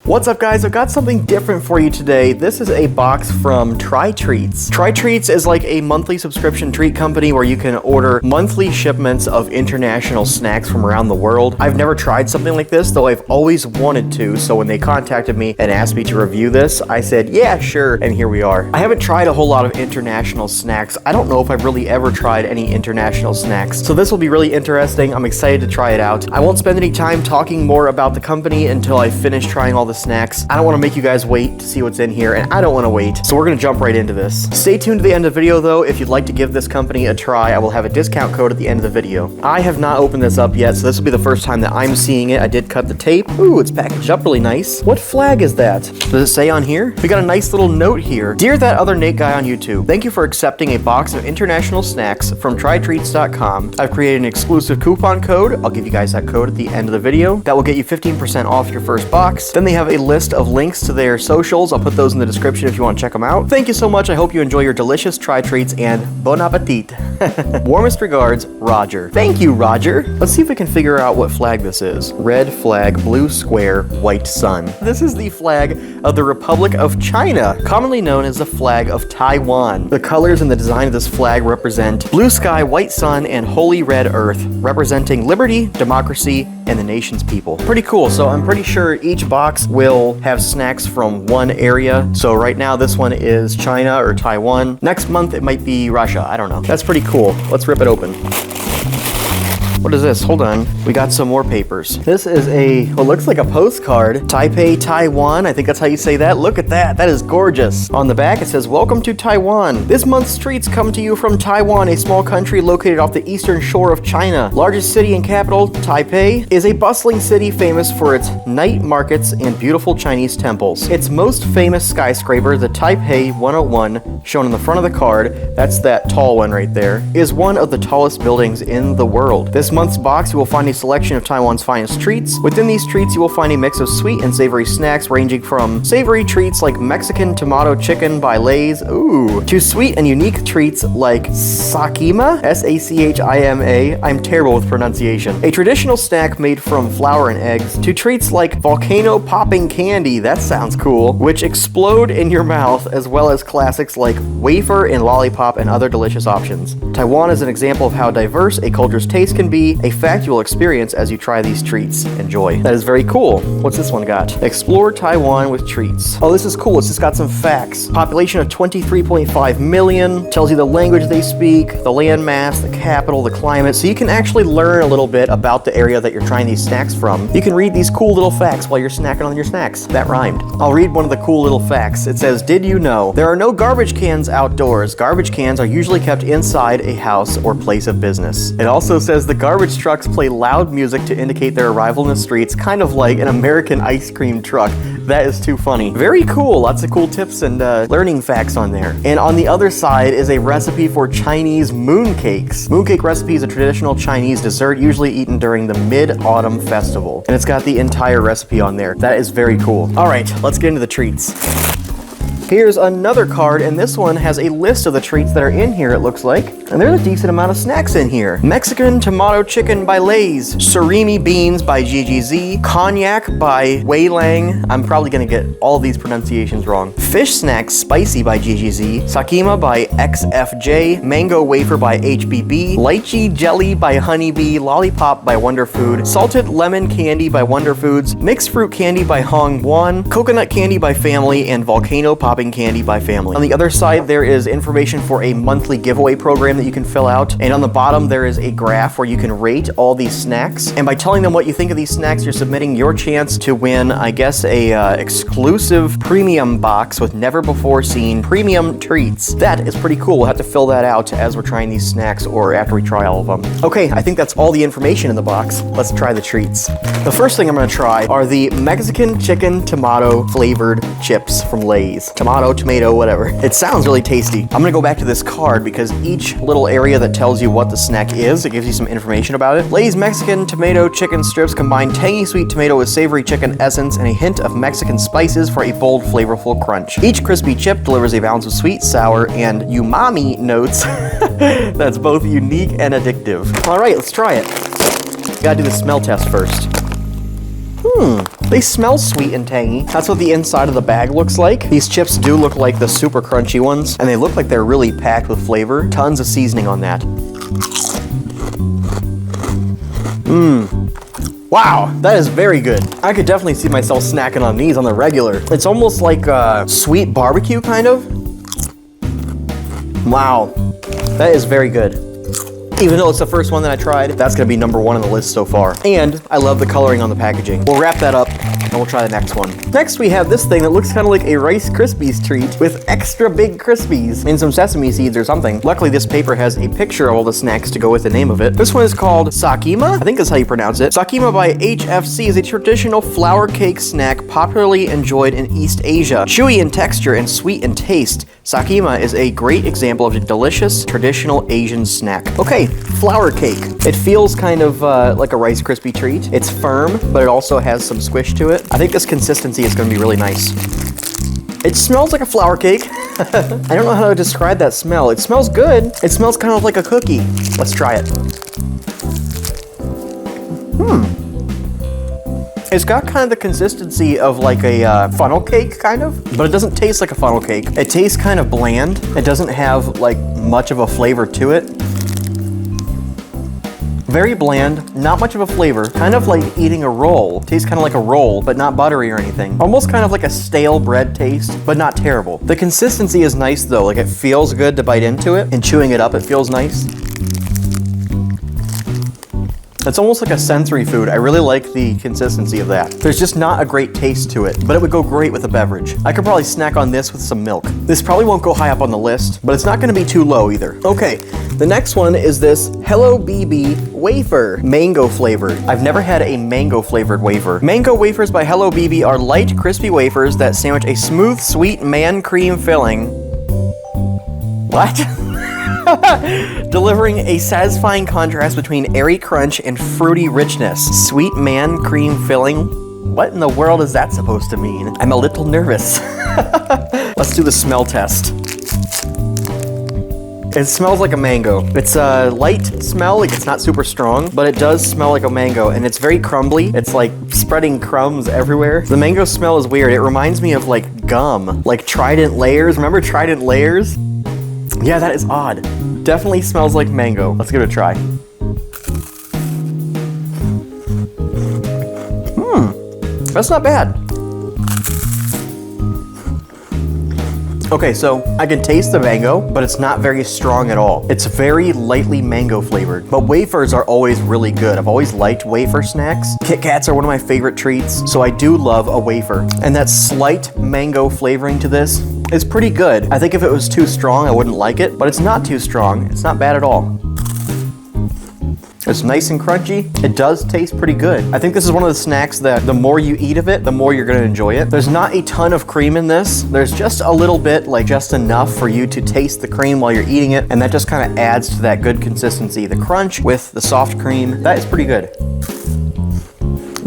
What's up guys, I've got something different for you today. This is a box from TryTreats. TryTreats is like a monthly subscription treat company where you can order monthly shipments of international snacks from around the world. I've never tried something like this, though I've always wanted to, so when they contacted me and asked me to review this, I said, yeah, sure, and here we are. I haven't tried a whole lot of international snacks. I don't know if I've really ever tried any international snacks, so this will be really interesting. I'm excited to try it out. I won't spend any time talking more about the company until I finish trying all the snacks. I don't want to make you guys wait to see what's in here, and I don't want to wait, so we're going to jump right into this. Stay tuned to the end of the video though. If you'd like to give this company a try, I will have a discount code at the end of the video. I have not opened this up yet, so this will be the first time that I'm seeing it. I did cut the tape. Ooh, it's packaged up really nice. What flag is that? Does it say on here? We got a nice little note here. Dear that other Nate guy on YouTube, thank you for accepting a box of international snacks from TryTreats.com. I've created an exclusive coupon code. I'll give you guys that code at the end of the video. That will get you 15% off your first box. Then they have a list of links to their socials. I'll put those in the description if you want to check them out. Thank you so much. I hope you enjoy your delicious TryTreats and bon appetit. Warmest regards, Roger. Thank you, Roger. Let's see if we can figure out what flag this is. Red flag, blue square, white sun. This is the flag of the Republic of China, commonly known as the flag of Taiwan. The colors and the design of this flag represent blue sky, white sun, and holy red earth, representing liberty, democracy, and the nation's people. Pretty cool. So I'm pretty sure each box will have snacks from one area. So right now this one is China or Taiwan. Next month it might be Russia. I don't know. That's pretty cool. Let's rip it open. What is this? Hold on. We got some more papers. This is what looks like a postcard. Taipei, Taiwan. I think that's how you say that. Look at that. That is gorgeous. On the back, it says, welcome to Taiwan. This month's treats come to you from Taiwan, a small country located off the eastern shore of China. Largest city and capital, Taipei, is a bustling city famous for its night markets and beautiful Chinese temples. Its most famous skyscraper, the Taipei 101, shown on the front of the card, that's that tall one right there, is one of the tallest buildings in the world. This month's box, you will find a selection of Taiwan's finest treats. Within these treats, you will find a mix of sweet and savory snacks ranging from savory treats like Mexican tomato chicken by Lay's, ooh, to sweet and unique treats like Sakima, S-A-C-H-I-M-A, I'm terrible with pronunciation, a traditional snack made from flour and eggs, to treats like Volcano popping candy, that sounds cool, which explode in your mouth, as well as classics like wafer and lollipop and other delicious options. Taiwan is an example of how diverse a culture's taste can be, a fact you will experience as you try these treats. Enjoy. That is very cool. What's this one got? Explore Taiwan with treats. Oh, this is cool. It's just got some facts. Population of 23.5 million. Tells you the language they speak, the landmass, the capital, the climate. So you can actually learn a little bit about the area that you're trying these snacks from. You can read these cool little facts while you're snacking on your snacks. That rhymed. I'll read one of the cool little facts. It says, did you know there are no garbage cans outdoors? Garbage cans are usually kept inside a house or place of business. It also says the garbage trucks play loud music to indicate their arrival in the streets, kind of like an American ice cream truck. That is too funny. Very cool. Lots of cool tips and learning facts on there. And on the other side is a recipe for Chinese mooncakes. Mooncake recipe is a traditional Chinese dessert usually eaten during the Mid-Autumn Festival. And it's got the entire recipe on there. That is very cool. All right, let's get into the treats. Here's another card, and this one has a list of the treats that are in here, it looks like. And there's a decent amount of snacks in here. Mexican tomato chicken by Lay's, surimi beans by GGZ, Konjac by Weilang. I'm probably gonna get all these pronunciations wrong. Fish snacks spicy by GGZ, Sakima by XFJ, mango wafer by HBB, lychee jelly by Honeybee, lollipop by Wonder Food, salted lemon candy by Wonder Foods, mixed fruit candy by Hong Wan, coconut candy by Family, and volcano popping candy by Family. On the other side, there is information for a monthly giveaway program that you can fill out. And on the bottom, there is a graph where you can rate all these snacks. And by telling them what you think of these snacks, you're submitting your chance to win, I guess, a exclusive premium box with never before seen premium treats. That is pretty cool. We'll have to fill that out as we're trying these snacks or after we try all of them. Okay, I think that's all the information in the box. Let's try the treats. The first thing I'm gonna try are the Mexican chicken tomato flavored chips from Lay's. Tomato, tomato, whatever. It sounds really tasty. I'm gonna go back to this card because each little area that tells you what the snack is, it gives you some information about it. Lay's Mexican tomato chicken strips combine tangy sweet tomato with savory chicken essence and a hint of Mexican spices for a bold, flavorful crunch. Each crispy chip delivers a balance of sweet, sour, and umami notes that's both unique and addictive. All right, let's try it. Gotta do the smell test first. They smell sweet and tangy. That's what the inside of the bag looks like. These chips do look like the super crunchy ones, and they look like they're really packed with flavor. Tons of seasoning on that. Wow, that is very good. I could definitely see myself snacking on these on the regular. It's almost like a sweet barbecue, kind of. Wow, that is very good. Even though it's the first one that I tried, that's gonna be number 1 on the list so far. And I love the coloring on the packaging. We'll wrap that up and we'll try the next one. Next we have this thing that looks kind of like a Rice Krispies treat with extra big Krispies and some sesame seeds or something. Luckily this paper has a picture of all the snacks to go with the name of it. This one is called Sakima, I think that's how you pronounce it. Sakima by HFC is a traditional flour cake snack popularly enjoyed in East Asia. Chewy in texture and sweet in taste, Sakima is a great example of a delicious traditional Asian snack. Okay, flour cake. It feels kind of like a Rice Krispie treat. It's firm, but it also has some squish to it. I think this consistency is going to be really nice. It smells like a flour cake. I don't know how to describe that smell. It smells good. It smells kind of like a cookie. Let's try it. It's got kind of the consistency of like a funnel cake, kind of, but it doesn't taste like a funnel cake. It tastes kind of bland. It doesn't have like much of a flavor to it. Very bland, not much of a flavor, kind of like eating a roll. Tastes kind of like a roll, but not buttery or anything. Almost kind of like a stale bread taste, but not terrible. The consistency is nice though, like it feels good to bite into it, and chewing it up, it feels nice. It's almost like a sensory food. I really like the consistency of that. There's just not a great taste to it, but it would go great with a beverage. I could probably snack on this with some milk. This probably won't go high up on the list, but it's not gonna be too low either. Okay, the next one is this Hello BB wafer, mango flavored. I've never had a mango flavored wafer. Mango wafers by Hello BB are light, crispy wafers that sandwich a smooth, sweet man cream filling. What? Delivering a satisfying contrast between airy crunch and fruity richness. Sweet man cream filling? What in the world is that supposed to mean? I'm a little nervous. Let's do the smell test. It smells like a mango. It's a light smell, like it's not super strong, but it does smell like a mango, and it's very crumbly. It's like spreading crumbs everywhere. The mango smell is weird. It reminds me of like gum, like Trident Layers. Remember Trident Layers? Yeah, that is odd. Definitely smells like mango. Let's give it a try. That's not bad. Okay, so I can taste the mango, but it's not very strong at all. It's very lightly mango flavored, but wafers are always really good. I've always liked wafer snacks. Kit Kats are one of my favorite treats, so I do love a wafer. And that slight mango flavoring to this is pretty good. I think if it was too strong, I wouldn't like it, but it's not too strong. It's not bad at all. It's nice and crunchy. It does taste pretty good. I think this is one of the snacks that the more you eat of it, the more you're gonna enjoy it. There's not a ton of cream in this. There's just a little bit, like just enough for you to taste the cream while you're eating it, and that just kind of adds to that good consistency. The crunch with the soft cream, that is pretty good.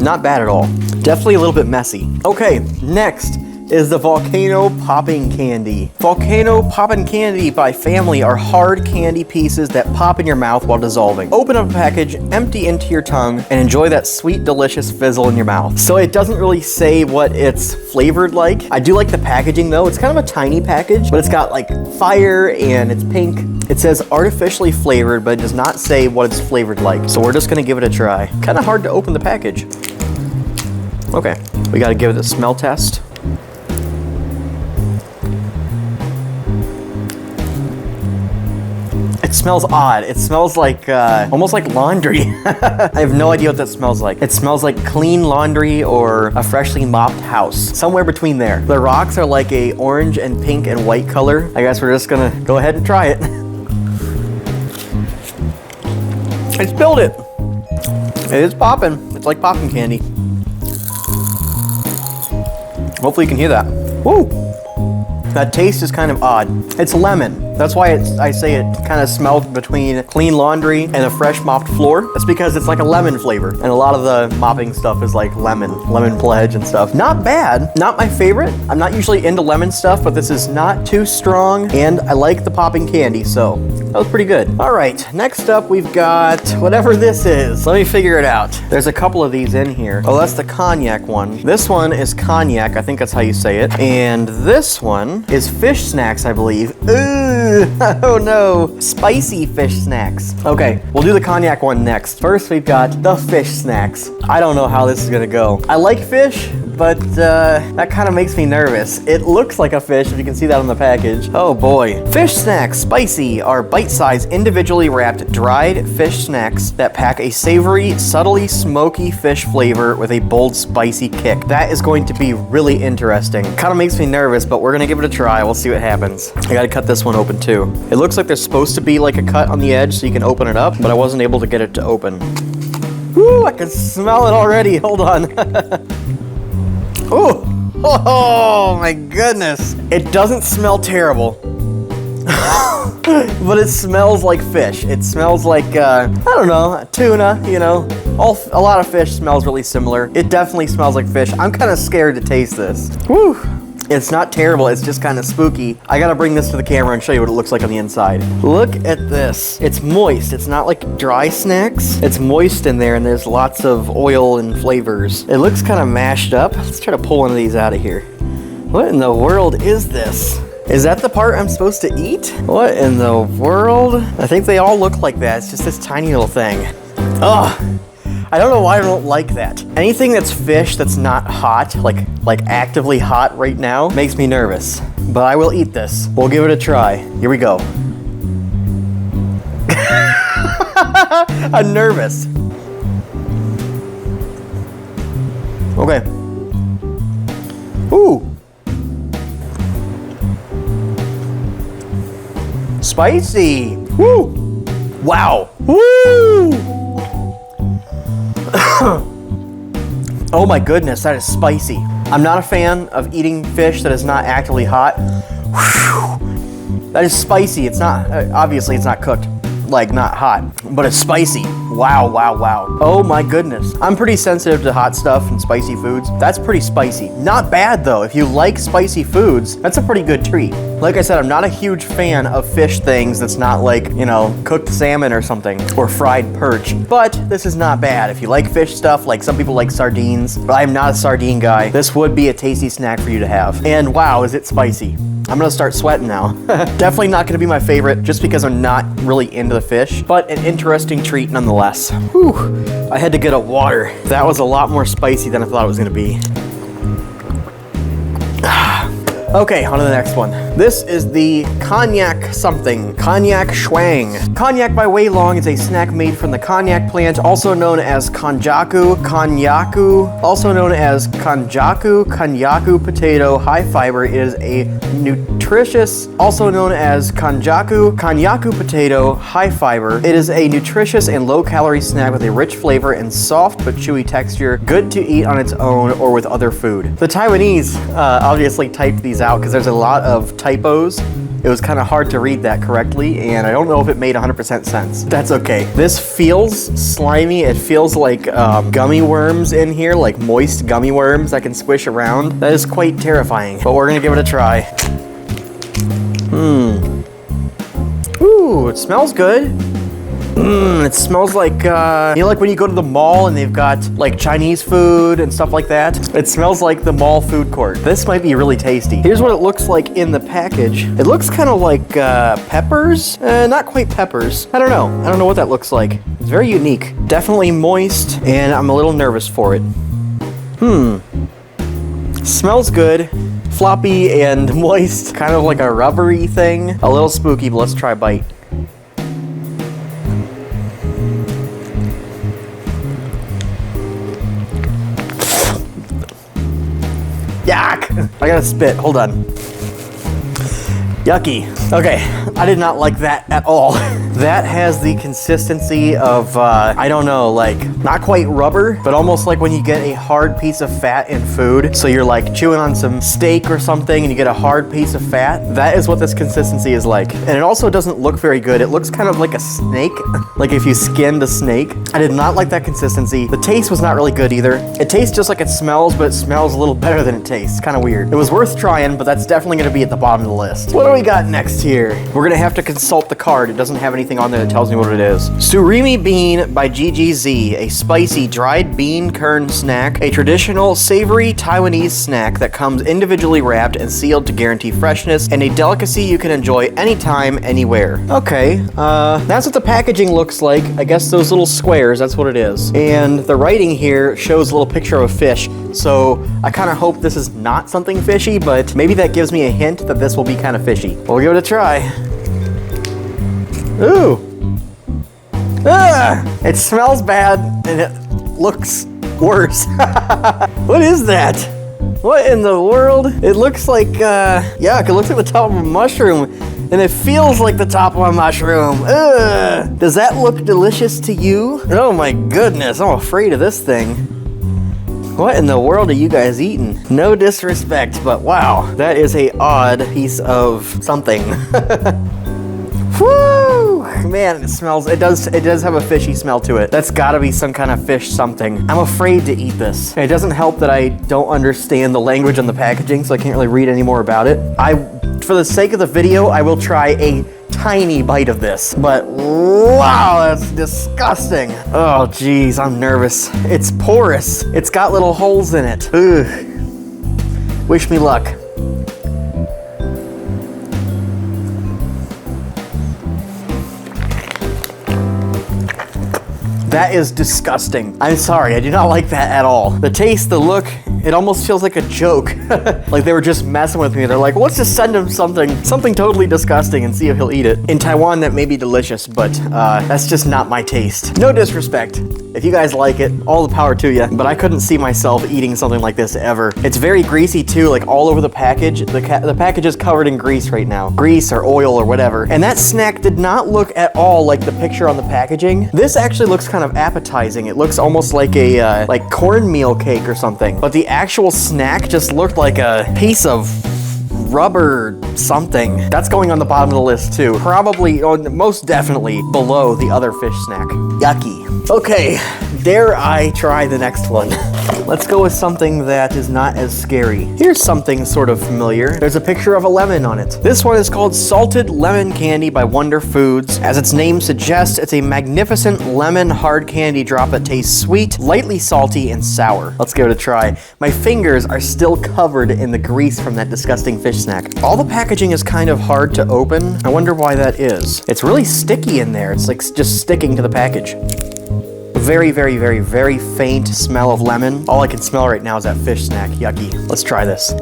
Not bad at all. Definitely a little bit messy. Okay, next is the Volcano Popping Candy. Volcano Poppin' Candy by Family are hard candy pieces that pop in your mouth while dissolving. Open up a package, empty into your tongue, and enjoy that sweet, delicious fizzle in your mouth. So it doesn't really say what it's flavored like. I do like the packaging though. It's kind of a tiny package, but it's got like fire and it's pink. It says artificially flavored, but it does not say what it's flavored like. So we're just gonna give it a try. Kind of hard to open the package. Okay, we gotta give it a smell test. It smells odd. It smells like, almost like laundry. I have no idea what that smells like. It smells like clean laundry or a freshly mopped house. Somewhere between there. The rocks are like a orange and pink and white color. I guess we're just gonna go ahead and try it. I spilled it. It is popping. It's like popping candy. Hopefully you can hear that. Woo! That taste is kind of odd. It's lemon. That's why I say it kind of smells between clean laundry and a fresh mopped floor. That's because it's like a lemon flavor. And a lot of the mopping stuff is like lemon pledge and stuff. Not bad, not my favorite. I'm not usually into lemon stuff, but this is not too strong. And I like the popping candy, so that was pretty good. All right, next up we've got whatever this is. Let me figure it out. There's a couple of these in here. Oh, that's the Konjac one. This one is Konjac, I think that's how you say it. And this one is fish snacks, I believe. Ooh, oh no, spicy fish snacks. Okay, we'll do the Konjac one next. First, we've got the fish snacks. I don't know how this is gonna go. I like fish, but that kind of makes me nervous. It looks like a fish, if you can see that on the package. Oh boy. Fish snacks, spicy, are bite-sized, individually wrapped dried fish snacks that pack a savory, subtly smoky fish flavor with a bold, spicy kick. That is going to be really interesting. Kind of makes me nervous, but we're gonna give it a try. We'll see what happens. I gotta cut this one open too. It looks like there's supposed to be like a cut on the edge so you can open it up, but I wasn't able to get it to open. Woo, I can smell it already. Hold on. Ooh. Oh my goodness. It doesn't smell terrible. But it smells like fish. It smells like, I don't know, tuna, you know. A lot of fish smells really similar. It definitely smells like fish. I'm kind of scared to taste this. Woo. It's not terrible, it's just kind of spooky. I gotta bring this to the camera and show you what it looks like on the inside. Look at this. It's moist. It's not like dry snacks. It's moist in there and there's lots of oil and flavors. It looks kind of mashed up. Let's try to pull one of these out of here. What in the world is this? Is that the part I'm supposed to eat? What in the world? I think they all look like that. It's just this tiny little thing. Ugh. I don't know why I don't like that. Anything that's fish that's not hot, like actively hot right now, makes me nervous. But I will eat this. We'll give it a try. Here we go. I'm nervous. Okay. Ooh. Spicy. Woo. Wow. Woo. Oh my goodness, that is spicy. I'm not a fan of eating fish that is not actively hot. Whew. That is spicy. It's not, obviously it's not cooked, like not hot, but it's spicy. Wow, wow, wow. Oh my goodness. I'm pretty sensitive to hot stuff and spicy foods. That's pretty spicy. Not bad though. If you like spicy foods, that's a pretty good treat. Like I said, I'm not a huge fan of fish things that's not like, you know, cooked salmon or something, or fried perch, but this is not bad. If you like fish stuff, like some people like sardines, but I'm not a sardine guy, this would be a tasty snack for you to have. And wow, is it spicy. I'm gonna start sweating now. Definitely not gonna be my favorite just because I'm not really into the fish, but an interesting treat nonetheless. Whew, I had to get up water. That was a lot more spicy than I thought it was gonna be. Okay, on to the next one. This is the Konjac something. Konjac Shuang. Konjac by Wei Long is a snack made from the konjac plant, also known as konjaku, also known as konjaku potato, high fiber. It is a nutritious, also known as konjaku potato, high fiber. It is a nutritious and low-calorie snack with a rich flavor and soft but chewy texture, good to eat on its own or with other food. The Taiwanese obviously typed these out because there's a lot of typos. It was kind of hard to read that correctly, and I don't know if it made 100% sense. That's okay. This feels slimy. It feels like gummy worms in here, like moist gummy worms that can squish around. That is quite terrifying, but we're gonna give it a try. Ooh, it smells good. It smells like, you know, like when you go to the mall and they've got like Chinese food and stuff like that. It smells like the mall food court. This might be really tasty. Here's what it looks like in the package. It looks kind of like peppers. Not quite peppers. I don't know. I don't know what that looks like. It's very unique. Definitely moist, and I'm a little nervous for it. Smells good. Floppy and moist. Kind of like a rubbery thing. A little spooky, but let's try a bite. Yuck! I gotta spit, hold on. Yucky. Okay, I did not like that at all. That has the consistency of, I don't know, like, not quite rubber, but almost like when you get a hard piece of fat in food. So you're like chewing on some steak or something and you get a hard piece of fat. That is what this consistency is like. And it also doesn't look very good. It looks kind of like a snake, like if you skinned a snake. I did not like that consistency. The taste was not really good either. It tastes just like it smells, but it smells a little better than it tastes. Kind of weird. It was worth trying, but that's definitely gonna be at the bottom of the list. What do we got next here? We're gonna have to consult the card. It doesn't have anything on there that tells me what it is. Surimi Bean by GGZ, a spicy dried bean kern snack, a traditional savory Taiwanese snack that comes individually wrapped and sealed to guarantee freshness, and a delicacy you can enjoy anytime, anywhere. Okay, that's what the packaging looks like. I guess those little squares, that's what it is. And the writing here shows a little picture of a fish, so I kind of hope this is not something fishy, but maybe that gives me a hint that this will be kind of fishy. We'll give it a try. Ooh. Ah, it smells bad and it looks worse. What is that? What in the world? It looks like, yuck, it looks like the top of a mushroom and it feels like the top of a mushroom. Ugh. Does that look delicious to you? Oh my goodness, I'm afraid of this thing. What in the world are you guys eating? No disrespect, but wow, that is a odd piece of something. Woo! Man, it smells, it does have a fishy smell to it. That's gotta be some kind of fish something. I'm afraid to eat this. It doesn't help that I don't understand the language on the packaging, so I can't really read any more about it. For the sake of the video, I will try a tiny bite of this, but wow, that's disgusting. Oh geez, I'm nervous. It's porous. It's got little holes in it. Ugh. Wish me luck. That is disgusting. I'm sorry, I do not like that at all. The taste, the look, it almost feels like a joke. Like they were just messing with me. They're like, let's just send him something totally disgusting and see if he'll eat it. In Taiwan, that may be delicious, but that's just not my taste. No disrespect. If you guys like it, all the power to you, but I couldn't see myself eating something like this ever. It's very greasy too, like all over the package. The package is covered in grease right now. Grease or oil or whatever. And that snack did not look at all like the picture on the packaging. This actually looks kind of appetizing. It looks almost like a like cornmeal cake or something. But the actual snack just looked like a piece of rubber something. That's going on the bottom of the list too. Probably, or most definitely below the other fish snack. Yucky. Okay, dare I try the next one? Let's go with something that is not as scary. Here's something sort of familiar. There's a picture of a lemon on it. This one is called Salted Lemon Candy by Wonder Foods. As its name suggests, it's a magnificent lemon hard candy drop that tastes sweet, lightly salty, and sour. Let's give it a try. My fingers are still covered in the grease from that disgusting fish snack. All the packaging is kind of hard to open. I wonder why that is. It's really sticky in there. It's like just sticking to the package. Very, very, very, very faint smell of lemon. All I can smell right now is that fish snack. Yucky. Let's try this.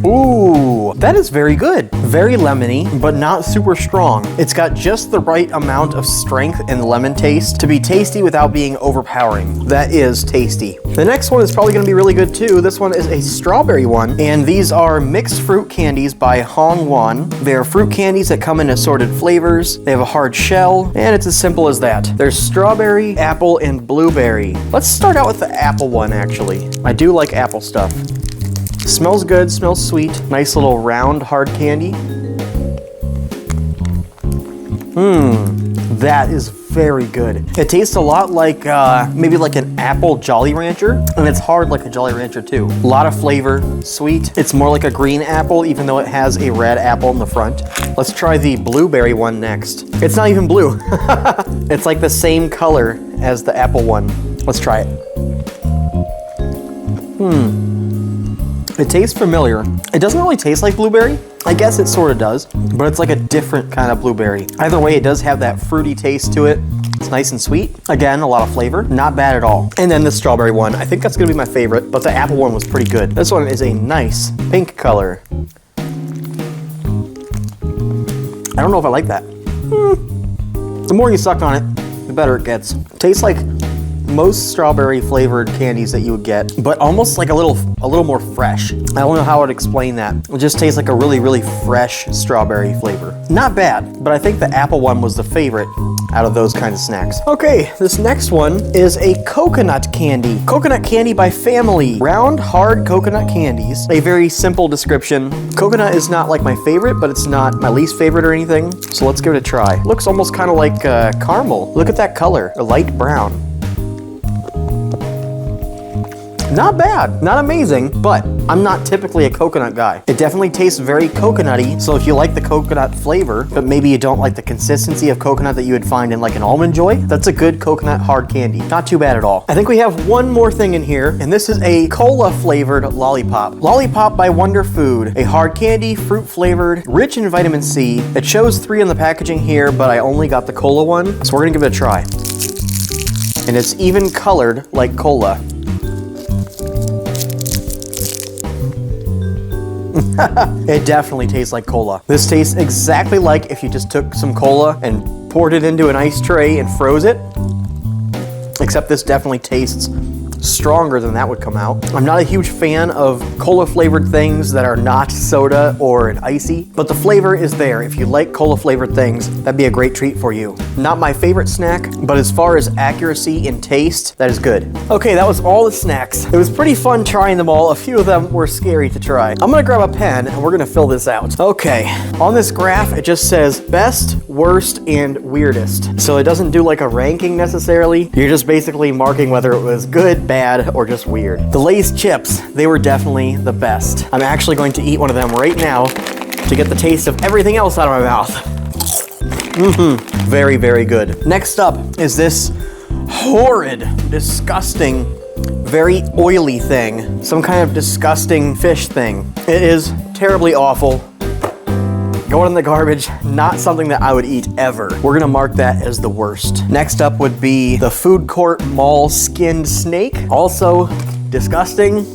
Ooh, that is very good. Very lemony, but not super strong. It's got just the right amount of strength and lemon taste to be tasty without being overpowering. That is tasty. The next one is probably gonna be really good too. This one is a strawberry one, and these are mixed fruit candies by Hong Wan. They're fruit candies that come in assorted flavors. They have a hard shell, and it's as simple as that. There's strawberry, apple, and blueberry. Let's start out with the apple one, actually. I do like apple stuff. Smells good, smells sweet. Nice little round hard candy. That is very good. It tastes a lot like maybe like an apple Jolly Rancher, and it's hard like a Jolly Rancher too. A lot of flavor, sweet. It's more like a green apple, even though it has a red apple in the front. Let's try the blueberry one next. It's not even blue. It's like the same color as the apple one. Let's try it. It tastes familiar. It doesn't really taste like blueberry. I guess it sort of does, but it's like a different kind of blueberry. Either way, it does have that fruity taste to it. It's nice and sweet. Again, a lot of flavor. Not bad at all. And then the strawberry one. I think that's gonna be my favorite, but the apple one was pretty good. This one is a nice pink color. I don't know if I like that. The more you suck on it, the better it gets. Tastes like most strawberry flavored candies that you would get, but almost like a little more fresh. I don't know how I'd explain that. It just tastes like a really fresh strawberry flavor. Not bad, but I think the apple one was the favorite out of those kinds of snacks. Okay, this next one is a coconut candy. Coconut candy by Family. Round, hard coconut candies. A very simple description. Coconut is not like my favorite, but it's not my least favorite or anything. So let's give it a try. Looks almost kind of like caramel. Look at that color, a light brown. Not bad, not amazing, but I'm not typically a coconut guy. It definitely tastes very coconutty, so if you like the coconut flavor, but maybe you don't like the consistency of coconut that you would find in like an Almond Joy, that's a good coconut hard candy. Not too bad at all. I think we have one more thing in here, and this is a cola flavored lollipop. Lollipop by Wonder Food, a hard candy, fruit flavored, rich in vitamin C. It shows 3 on the packaging here, but I only got the cola one, so we're gonna give it a try. And it's even colored like cola. It definitely tastes like cola. This tastes exactly like if you just took some cola and poured it into an ice tray and froze it. Except this definitely tastes stronger than that would come out. I'm not a huge fan of cola flavored things that are not soda or an icy, but the flavor is there. If you like cola flavored things, that'd be a great treat for you. Not my favorite snack, but as far as accuracy in taste, that is good. Okay, that was all the snacks. It was pretty fun trying them all. A few of them were scary to try. I'm gonna grab a pen and we're gonna fill this out. Okay, on this graph, it just says best, worst, and weirdest. So it doesn't do like a ranking necessarily. You're just basically marking whether it was good, bad, or just weird. The Lay's chips, they were definitely the best. I'm actually going to eat one of them right now to get the taste of everything else out of my mouth. Very, very good. Next up is this horrid, disgusting, very oily thing. Some kind of disgusting fish thing. It is terribly awful. Going in the garbage, not something that I would eat ever. We're gonna mark that as the worst. Next up would be the food court mall skinned snake. Also disgusting,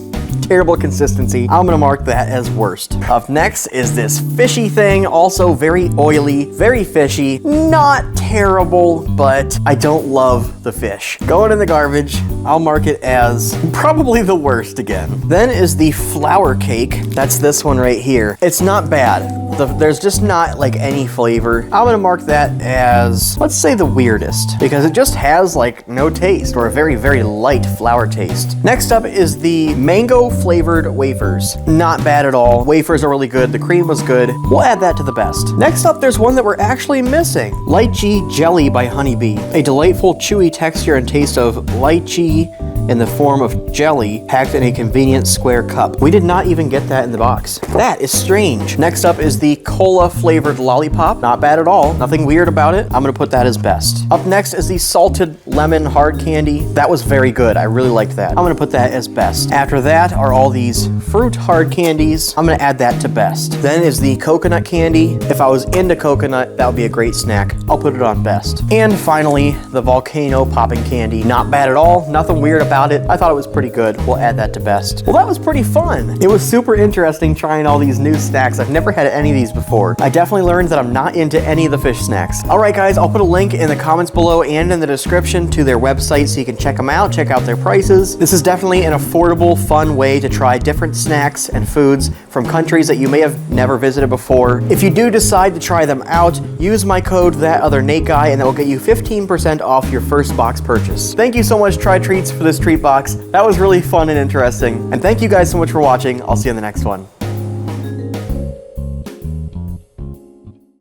terrible consistency. I'm gonna mark that as worst. Up next is this fishy thing, also very oily, very fishy. Not terrible, but I don't love the fish. Going in the garbage, I'll mark it as probably the worst again. Then is the flour cake. That's this one right here. It's not bad. There's just not like any flavor. I'm gonna mark that as, let's say, the weirdest, because it just has like no taste, or a very, very light flour taste. Next up is the mango flavored wafers. Not bad at all. Wafers are really good. The cream was good. We'll add that to the best. Next up, there's one that we're actually missing. Lychee jelly by Honeybee. A delightful chewy texture and taste of lychee in the form of jelly packed in a convenient square cup. We did not even get that in the box. That is strange. Next up is the cola flavored lollipop. Not bad at all. Nothing weird about it. I'm gonna put that as best. Up next is the salted lemon hard candy. That was very good. I really liked that. I'm gonna put that as best. After that are all these fruit hard candies. I'm gonna add that to best. Then is the coconut candy. If I was into coconut, that would be a great snack. I'll put it on best. And finally, the Volcano popping candy. Not bad at all. Nothing weird about it. I thought it was pretty good. We'll add that to best. Well, that was pretty fun. It was super interesting trying all these new snacks. I've never had any of these before. I definitely learned that I'm not into any of the fish snacks. All right, guys, I'll put a link in the comments below and in the description to their website so you can check them out, check out their prices. This is definitely an affordable, fun way to try different snacks and foods from countries that you may have never visited before. If you do decide to try them out, use my code ThatOtherNateGuy and that will get you 15% off your first box purchase. Thank you so much, TryTreats, for this treat box. That was really fun and interesting. And thank you guys so much for watching. I'll see you in the next one.